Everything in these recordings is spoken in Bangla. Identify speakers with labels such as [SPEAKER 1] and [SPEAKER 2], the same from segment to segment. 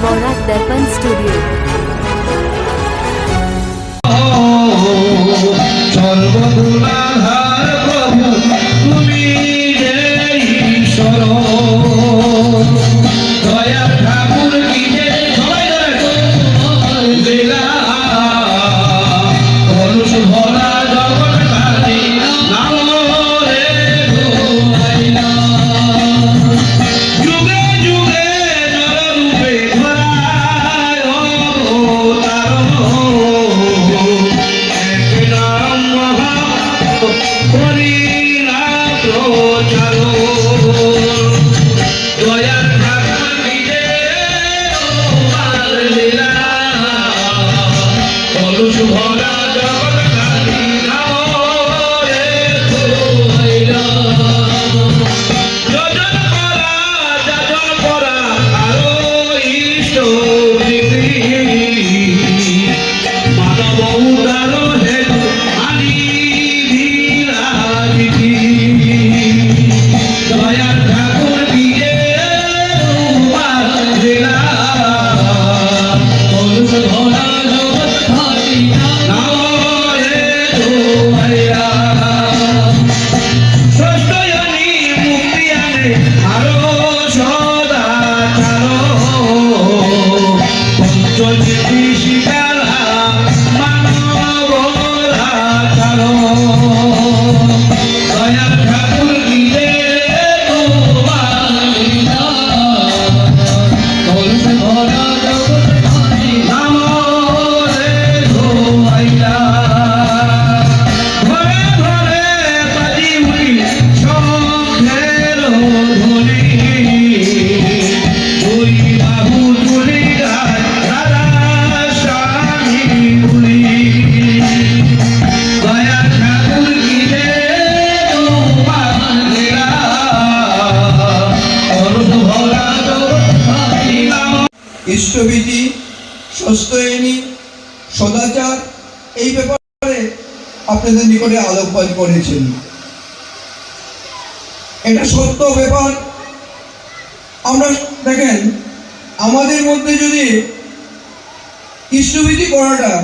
[SPEAKER 1] Baurak Darpan Studio.
[SPEAKER 2] ইষ্টবিধি, সস্তয়নী, সদাচার এই ব্যাপারে আপনাদের নিকটে আলোকপাত করেছেন। এটা সত্য ব্যাপার। আমরা দেখেন, আমাদের মধ্যে যদি ইষ্টবিধি করাটা,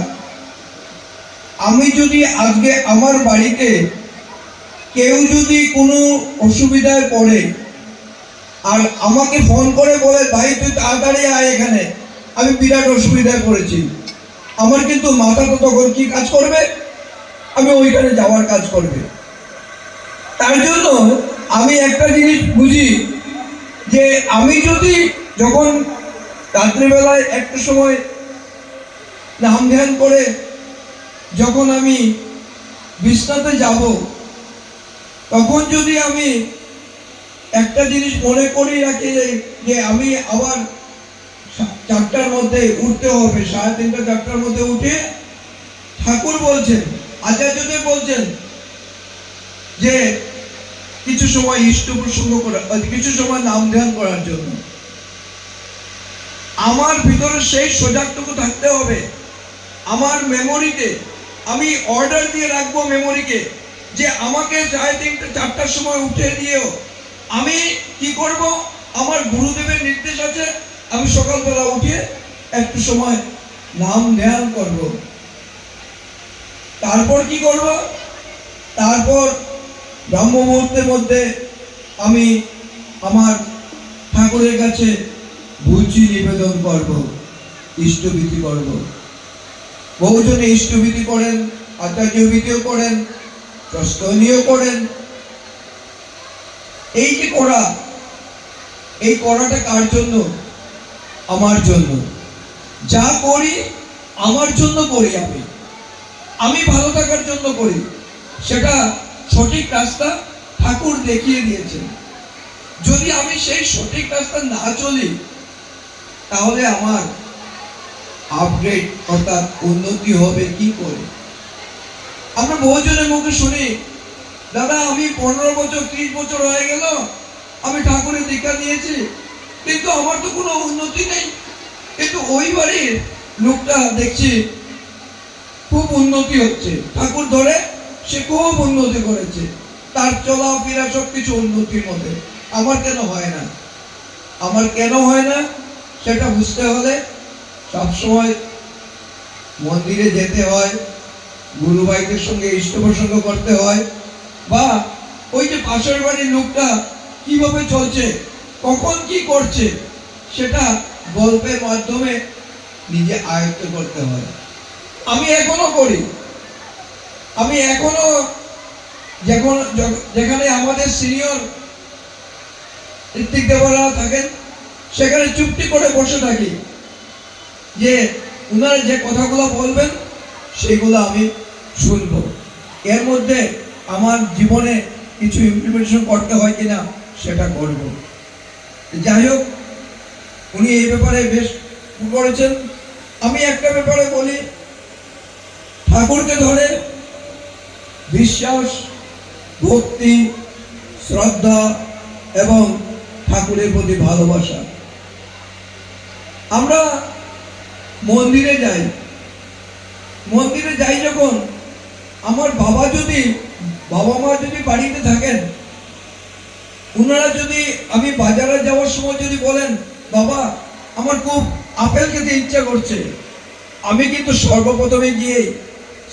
[SPEAKER 2] আমি যদি আজকে আমার বাড়িতে কেউ যদি কোনো অসুবিধায় পড়ে আর আমাকে ফোন করে বলে, ভাই তুই তাড়াতাড়ি আয় এখানে, আমি বিরাট অসুবিধায় পড়েছি, আমার কিন্তু মাথা তো তখন কি কাজ করবে? আমি ওইখানে যাওয়ার কাজ করবে। তার জন্য আমি একটা জিনিস বুঝি যে আমি যদি যখন রাত্রিবেলায় একটা সময় নাম ধ্যান করে যখন আমি বিছনাতে যাব, তখন যদি আমি একটা জিনিস মনে করি রাখি যে আমি আবার 4টার মধ্যে উঠতে হবে, 3:30 4টার মধ্যে উঠে ঠাকুর বলছেন, আচার্যদেব বলছেন যে কিছু সময় ইষ্ট প্রসঙ্গ করা, কিছু সময় নাম ধ্যান করার জন্য। আমার ভিতরে সেই সজাগটুকু থাকতে হবে। আমার মেমোরিতে আমি অর্ডার দিয়ে রাখবো মেমোরিকে যে আমাকে 3:30 4টার সময় উঠে দিয়েও আমি কি করব, আমার গুরুদেবের নির্দেশ আছে, আমি সকালবেলা উঠে একটু সময় নাম ধ্যান করব। তারপর কি করব? তারপর ব্রহ্ম মুহূর্তের মধ্যে আমি আমার ঠাকুরের কাছে ভুজি নিবেদন করব, ইষ্টবিধি করব। বহুজনে ইষ্টবিধি করেন, আচার্যবিধিও করেন, প্রস্তনীয় করেন। এই যে করা, এই করাটা কার জন্য? আমার জন্য। যা করি আমার জন্য করি, আমি ভালো থাকার জন্য করি। সেটা সঠিক রাস্তা ঠাকুর দেখিয়ে দিয়েছেন। যদি আমি সেই সঠিক রাস্তা না চলি, তাহলে আমার আপগ্রেড অর্থাৎ উন্নতি হবে কি করে? আমরা বহুজনের মুখে শুনি, দাদা আমি 15 বছর 30 বছর হয়ে গেল আমি ঠাকুরের দীক্ষা নিয়েছি, কিন্তু আমার তো কোনো উন্নতি নেই। কিন্তু ওই বাড়ির লোকটা দেখছি খুব উন্নতি হচ্ছে, ঠাকুর ধরে সে খুব উন্নতি করেছে, তার চলাফেরা সবকিছু উন্নতির মধ্যে। আমার কেন হয় না? আমার কেন হয় না? সেটা বুঝতে হলে সবসময় মন্দিরে যেতে হয়, গুরু ভাইদের সঙ্গে ইষ্ট প্রসঙ্গ করতে হয়, বা ওই যে পাশের বাড়ির লোকটা কিভাবে চলছে, কখন কি করছে, সেটা গল্পের মাধ্যমে নিজে আয়ত্ত করতে হয়। আমি এখনো করি। আমি এখনো যেখানে আমাদের সিনিয়র ঋত্বিক দেবরা থাকেন, সেখানে চুপটি করে বসে থাকি, যে উনারা যে কথাগুলো বলবেন সেগুলো আমি শুনব। এর মধ্যে আমার জীবনে কিছু ইমপ্লিমেন্টেশন করতে হয় কিনা সেটা করব। যাই হোক, উনি এই ব্যাপারে বেশ করেছেন। আমি একটা ব্যাপারে বলি, ঠাকুরকে ধরে বিশ্বাস, ভক্তি, শ্রদ্ধা এবং ঠাকুরের প্রতি ভালোবাসা। আমরা মন্দিরে যাই যখন, আমার বাবা মা যদি বাড়িতে থাকেন, ওনারা যদি আমি বাজারে যাওয়ার সময় যদি বলেন, বাবা আমার খুব আপেল খেতে ইচ্ছা করছে, আমি কিন্তু সর্বপ্রথমে গিয়ে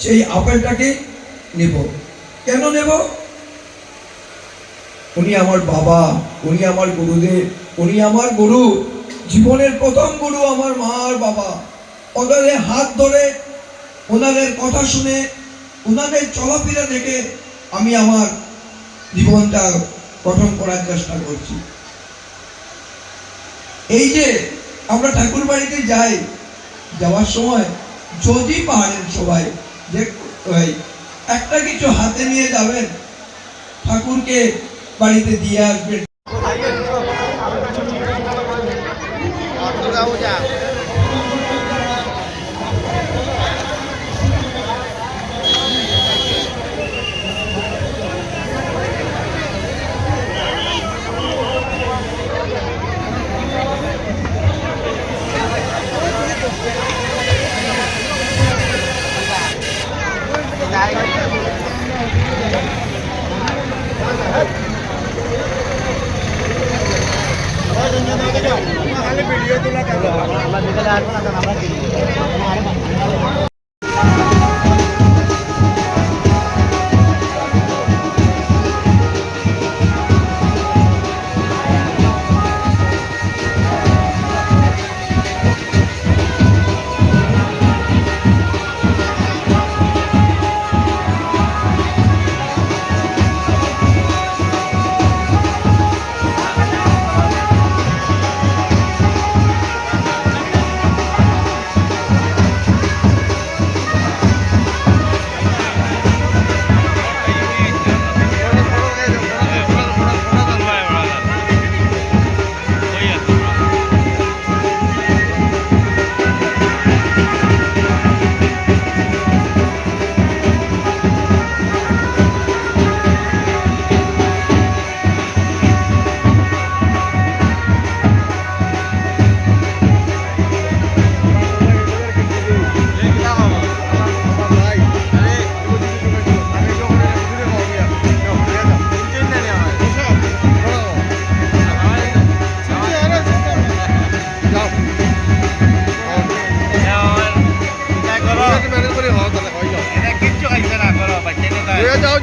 [SPEAKER 2] সেই আপেলটাকে নেব। কেন নেব? উনি আমার বাবা, উনি আমার গুরুদেব, উনি আমার গুরু, জীবনের প্রথম গুরু আমার মা আর বাবা। ওনাদের হাত ধরে, ওনাদের কথা শুনে, ওনাদের চলাফেরা দেখে আমি আমার জীবনটা গঠন করার চেষ্টা করছি। এই যে আমরা ঠাকুর বাড়িতে যাওয়ার সময় যদি পারেন সবাই যে একটা কিছু হাতে নিয়ে যাবেন, ঠাকুরকে বাড়িতে দিয়ে আসবেন।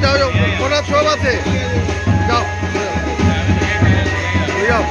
[SPEAKER 1] যাও ওনার সব আছে, যাও যাও।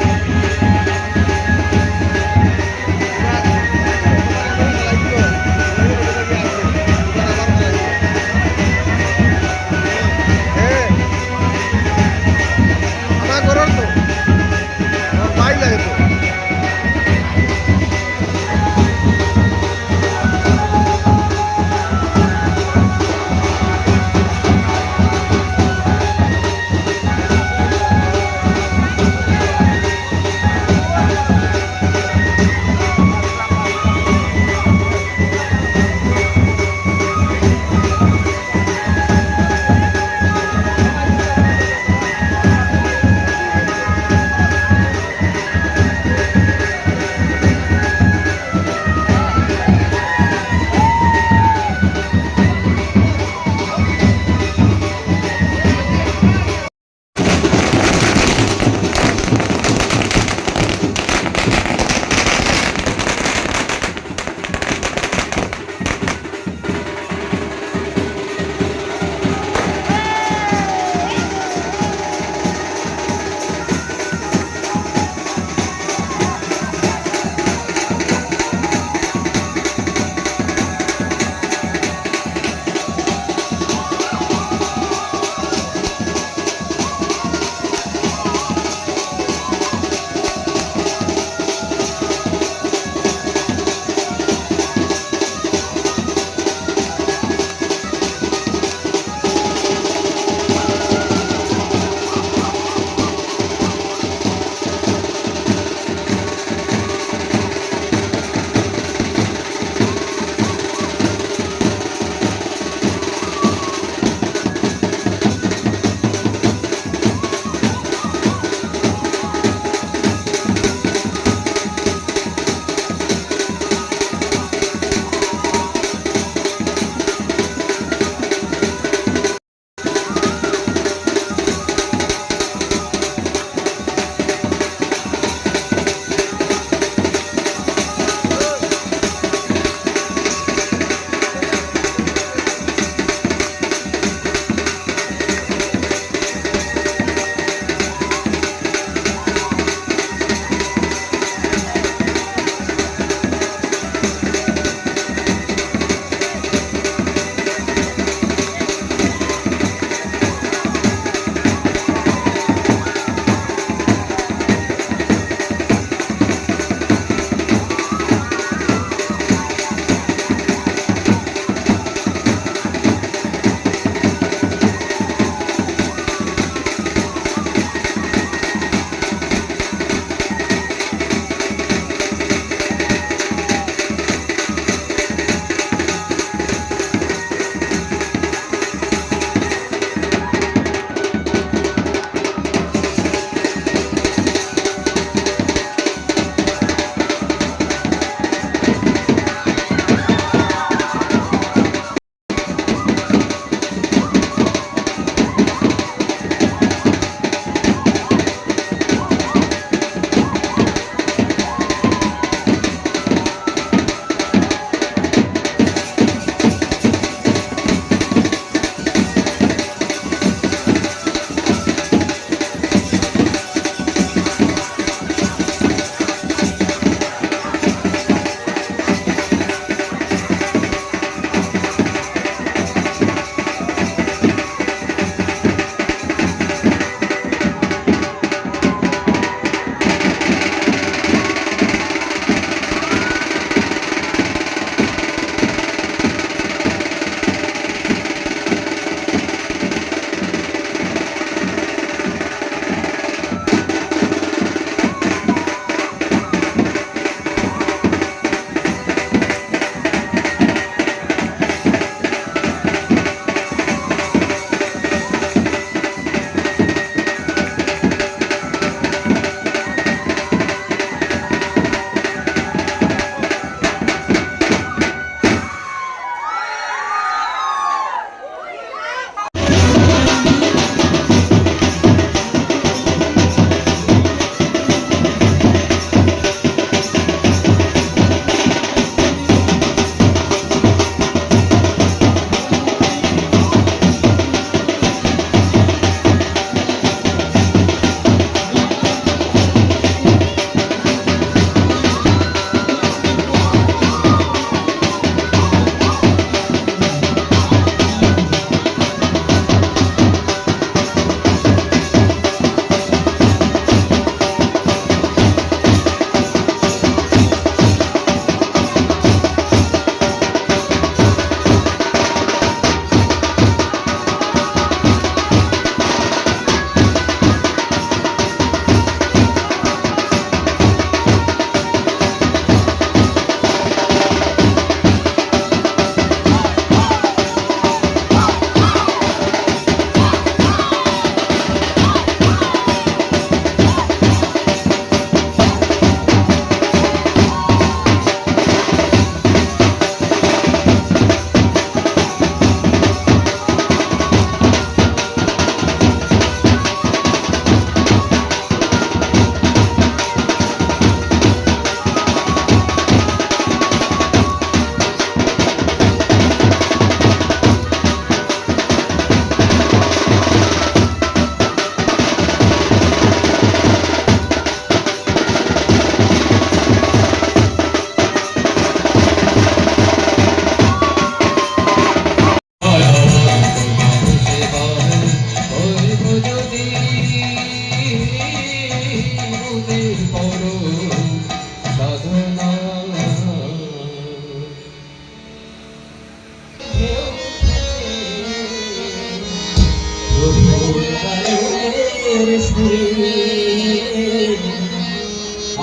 [SPEAKER 3] সুরে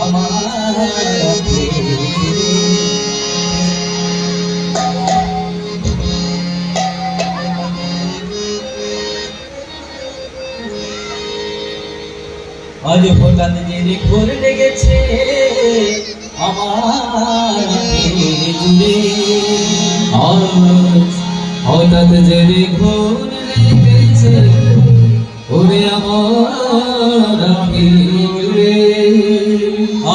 [SPEAKER 3] আমার আজ হঠাৎ যে ঘোর লেগেছে আমার জুড়ে, আজ হঠাৎ যে ঘোর লেগেছে ওরে আমার জুড়ে,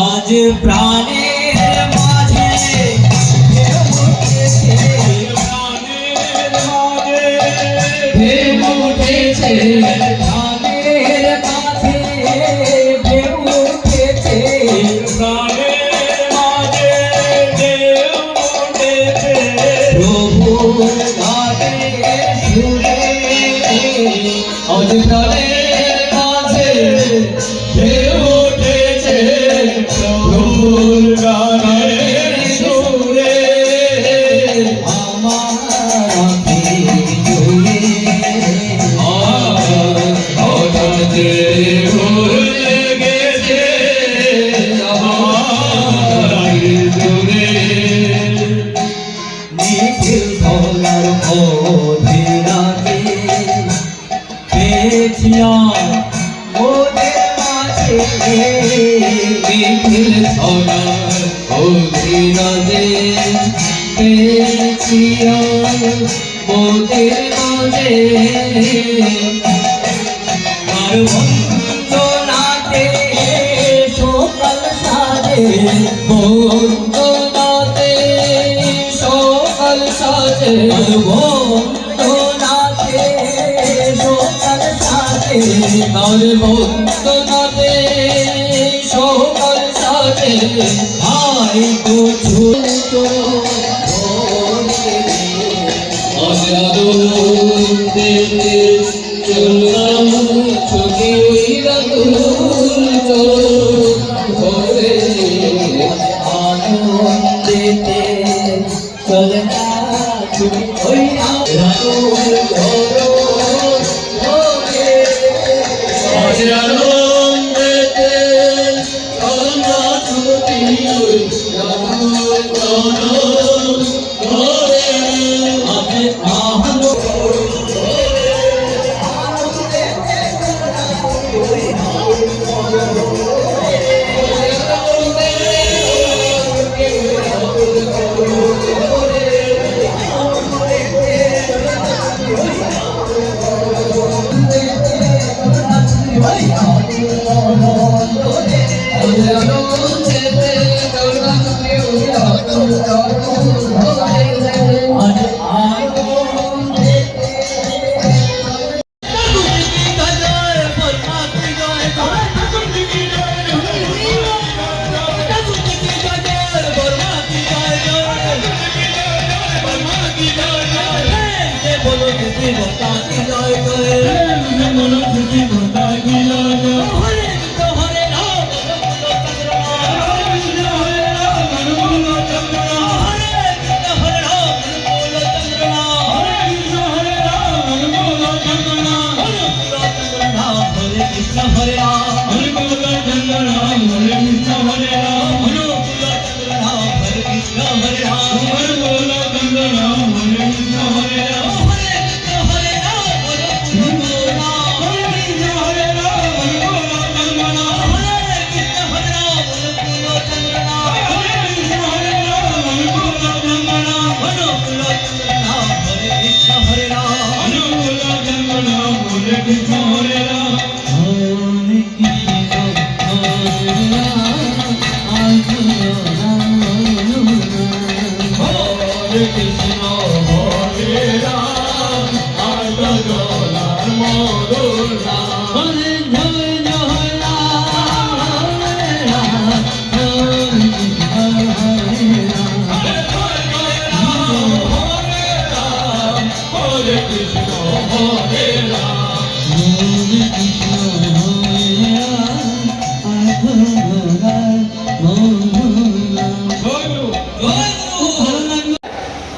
[SPEAKER 3] আজ প্রাণের মাঝে ঢেউ উঠেছে, প্রাণের মাঝে ঢেউ উঠেছে, প্রাণের কাছে ঢেউ উঠেছে, প্রাণের মাঝে ঢেউ উঠেছে, প্রভুর গানের সুরে, আজ প্রাণের মাঝে ঢেউ উঠেছে, প্রভুর গানের সুরে আমার জুড়ে, হঠাৎ যে ঘোর লেগেছে আমার জুড়ে, নিখিল ধরার অধীরাতে পেয়েছিলাম ওদের মাঝে, নিখিল ধরার অধীরাতে পেয়েছিলাম ওদের মাঝে, আর বন্দনাতে সকাল সাজে, বন্দনাতে সকাল সাজে, আর বন্দনাতে সকাল সাজে, আর বন্দনাতে সকাল সাজে, আই তো ছোট আজ আনন্দে চললাম ছুটি রাতুল চলে, আনন্দেতে চলনা ছুটি রাতুল আজ আনন্দেতে চলনা ছুটি রাতুল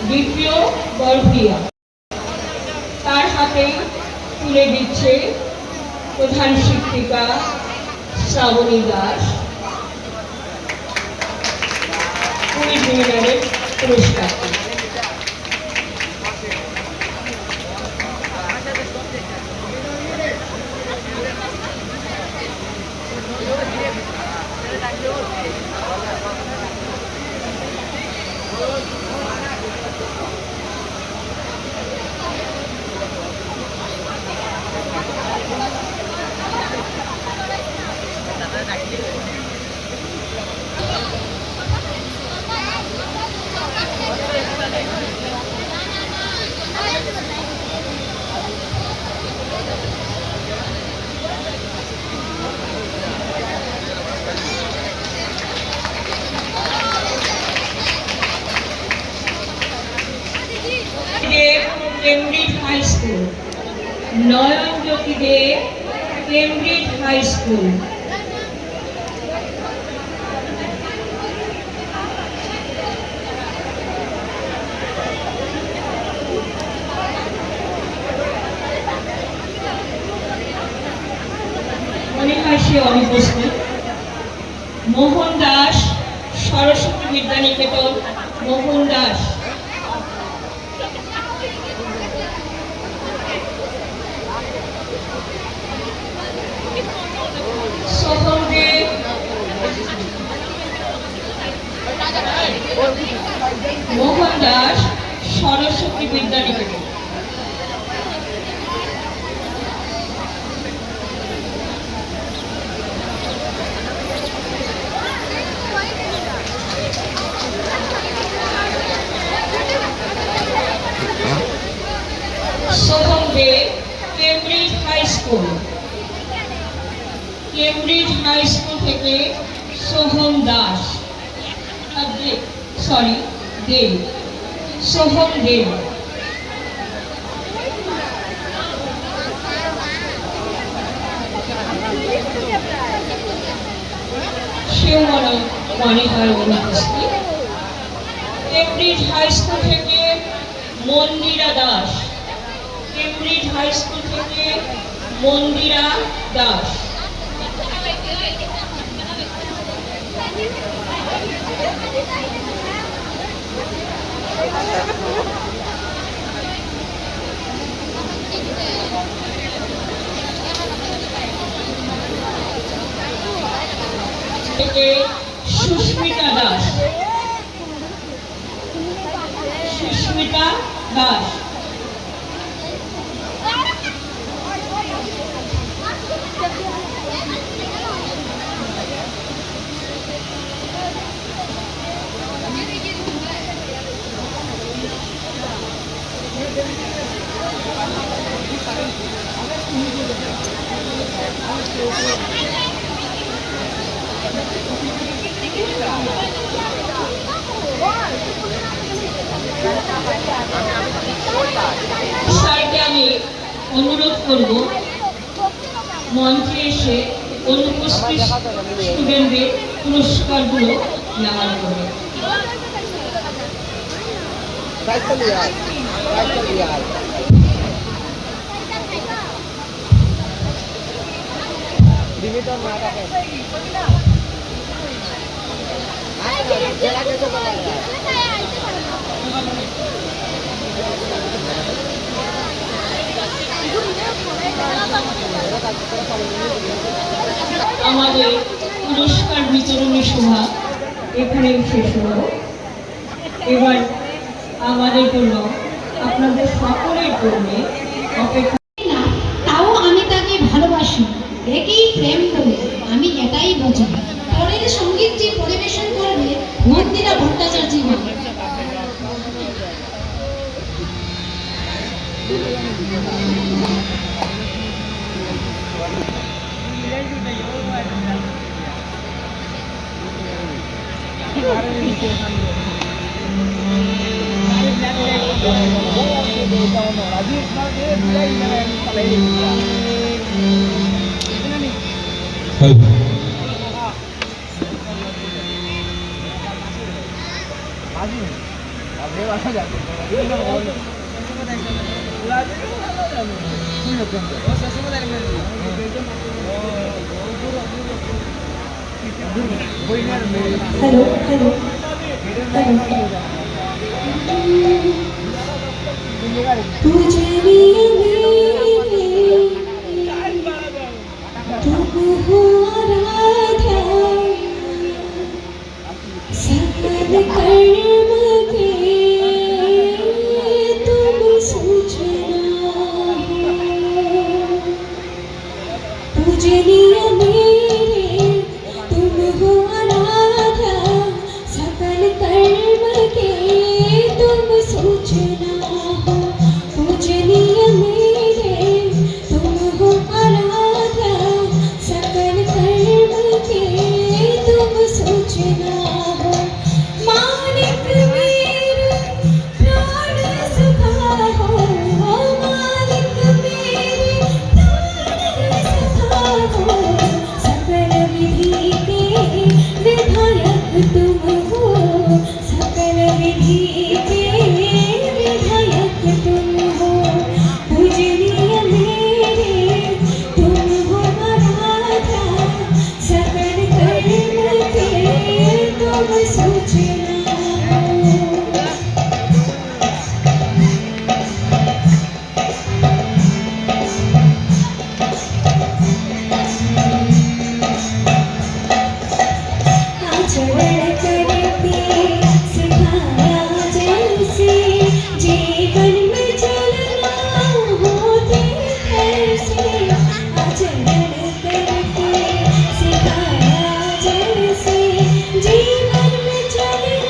[SPEAKER 4] দ্বিতীয় বরফিয়া তার হাতে তুলে দিচ্ছে প্রধান শিক্ষিকা কুইজ উইনারের পুরস্কার। Cambridge high school, Nayanjyoti Deb, Cambridge high school. মনে হয় সে অনুপস্থিত। Mohan Das, Saraswati Vidyaniketan, Mohan Das. Soham Deb, Mohan Das, Saraswati Vidyaniketan. Soham Deb, Cambridge high school. Cambridge high school থেকে সোহম দাস, দেব, সোহম দেব। সেও মনে হয় অনুপস্থিত। কেমব্রিজ হাই স্কুল থেকে মন্দিরা দাস, কেমব্রিজ হাই স্কুল থেকে মন্দিরা দাস। থেকে সুস্মিতা দাস, সুস্মিতা দাস। স্যারকে আমি অনুরোধ করব মঞ্চে এসে অনুপস্থিত স্টুডেন্টদের পুরস্কারগুলো নেওয়ার জন্য। আমাদের পুরস্কার বিতরণী সভা এখানেই শেষ হলো। এবার আমাদের জন্য আপনাদের সকলের জন্য অপেক্ষা।
[SPEAKER 5] তাও আমি তাকে ভালোবাসি, একেই প্রেম বলে আমি এটাই বুঝি। পরের সঙ্গীতটি পরিবেশন করবে মন্দিরা ভট্টাচার্য।
[SPEAKER 6] হ্যালো হ্যালো
[SPEAKER 5] पूजनीय मेरे तुम हो आराध्या सकल कर्म के तुम सूचना हो। पूजनीय मेरे तुम हो आराध्या सकल कर्म के तुम सूचना हो। पूजनीय मेरे तुम हो आराध्या सकल कर्म के तुम सूचना हो। मालिक मेरे प्राण सखा हो, मालिक मेरे प्राण सखा हो। सकल विधि के विधायक तुम हो, सकल विधि के विधायक तुम हो। पूजनीय मेरे तुम हो आराध्या सकल कर्म के तुम सूचना हो। आचरण करके सिखाया जैसे जीवन में चलना होते कैसे। आचरण करके सिखाया जैसे जीवन में चलना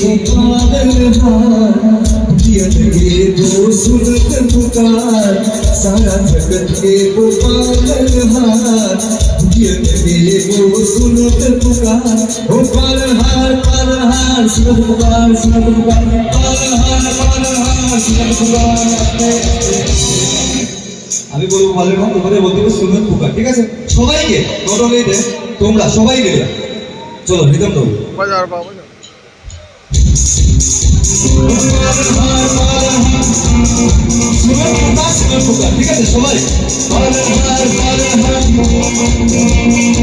[SPEAKER 3] गोपाल जिया लगे वो सुनत पुकार सारा जगत के गोपाल जिया लगे वो सुनत पुकार ओ पालहार पालहार सुनत पुकार पालहार सुनत पुकार আমি বলবো ভালো না তোমাদের বলতে হবে সুনত পুকার ঠিক আছে সবাইকে নট অনলি দে তোমরা সবাই মিলে চলো রিদম দাও
[SPEAKER 1] বাজার বাবা
[SPEAKER 3] সুনত পুকার ঠিক আছে সবাই পালহার পালহার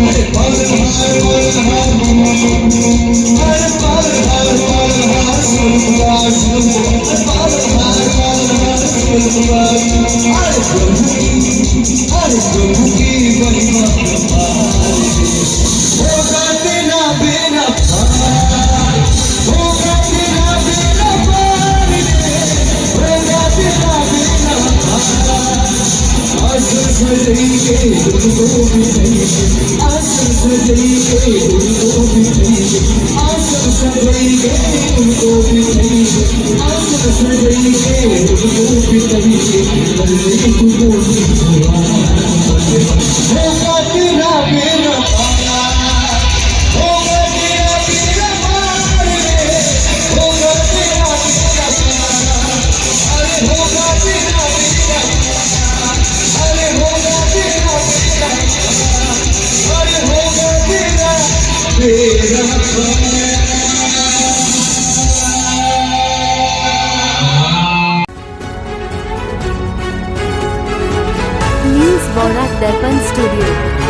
[SPEAKER 3] আরে পালহার পালহার আরে পালহার পালহার সুনত পুকার পালহার পালহার সুনত পুকার अरे प्रभु की महिमा होगा तेरा बेड़ा पार होगा तेरा बेड़ा पार होगा तेरा बेड़ा पार आसन सजेंगे तुमको भी नहीं आसन सजेंगे तुमको भी नहीं आसन सजेंगे तुमको भी नहीं आसन सजेंगे तुमको भी नहीं तुमको भी होगा तेरा बेड़ा पार होगा तेरा बेड़ा पार होगा तेरा बेड़ा पार अरे होगा तेरा बेड़ा पार अरे होगा तेरा बेड़ा पार अरे होगा तेरा बेड़ा पार
[SPEAKER 6] News Borak Darpan Studio.